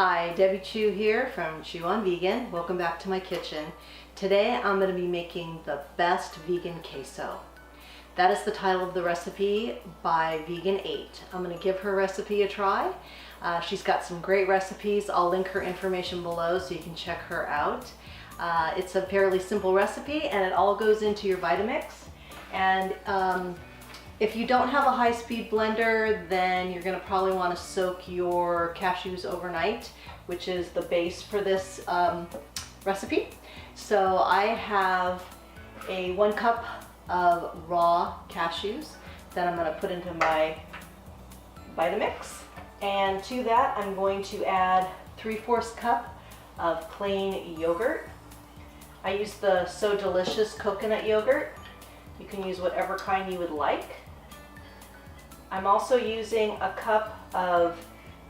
Hi, Debbie Chu here from Chu on Vegan. Welcome back to my kitchen. Today I'm going to be making the best vegan queso. That is the title of the recipe by Vegan 8. I'm going to give her recipe a try. She's got some great recipes. I'll link her information below so you can check her out. It's a fairly simple recipe and it all goes into your Vitamix. And if you don't have a high-speed blender, then you're going to probably want to soak your cashews overnight, which is the base for this recipe. So I have a 1 cup of raw cashews that I'm going to put into my Vitamix. And to that, I'm going to add 3/4 cup of plain yogurt. I use the So Delicious coconut yogurt. You can use whatever kind you would like. I'm also using a cup of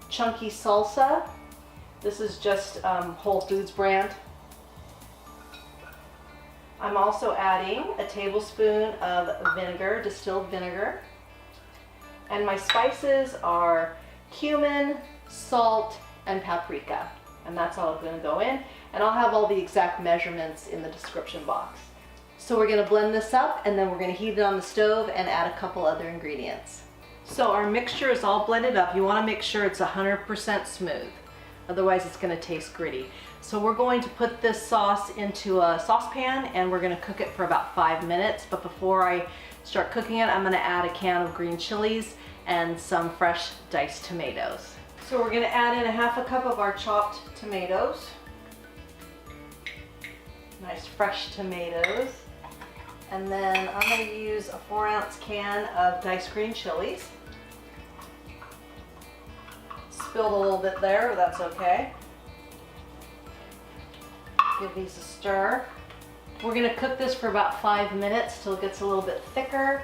chunky salsa. This is just Whole Foods brand. I'm also adding a tablespoon of vinegar, distilled vinegar. And my spices are cumin, salt, and paprika. And that's all going to go in. And I'll have all the exact measurements in the description box. So we're going to blend this up and then we're going to heat it on the stove and add a couple other ingredients. So our mixture is all blended up. You want to make sure it's 100% smooth. Otherwise it's going to taste gritty. So we're going to put this sauce into a saucepan and we're going to cook it for about 5 minutes. But before I start cooking it, I'm going to add a can of green chilies and some fresh diced tomatoes. So we're going to add in a 1/2 cup of our chopped tomatoes. Nice fresh tomatoes. And then I'm going to use a 4-ounce can of diced green chilies. Spilled a little bit there, but that's okay. Give these a stir. We're going to cook this for about 5 minutes till it gets a little bit thicker,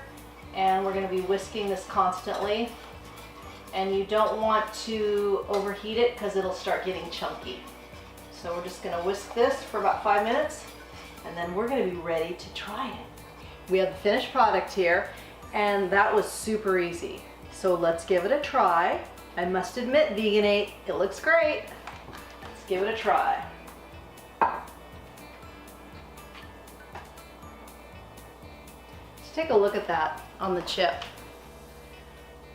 and we're going to be whisking this constantly. And you don't want to overheat it because it'll start getting chunky. So we're just going to whisk this for about 5 minutes, and then we're going to be ready to try it. We have the finished product here, and that was super easy. So let's give it a try. I must admit, Vegan 8, it looks great. Let's give it a try. Let's take a look at that on the chip.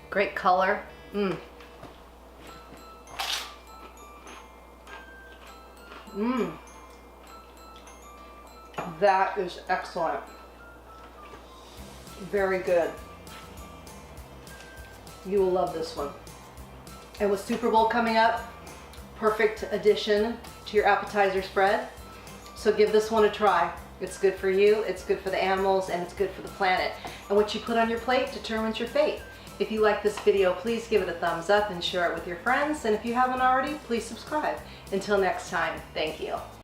Great color. That is excellent. Very good. You will love this one. And with Super Bowl coming up, perfect addition to your appetizer spread. So give this one a try. It's good for you, it's good for the animals, and it's good for the planet. And what you put on your plate determines your fate. If you like this video, please give it a thumbs up and share it with your friends. And if you haven't already, please subscribe. Until next time, thank you.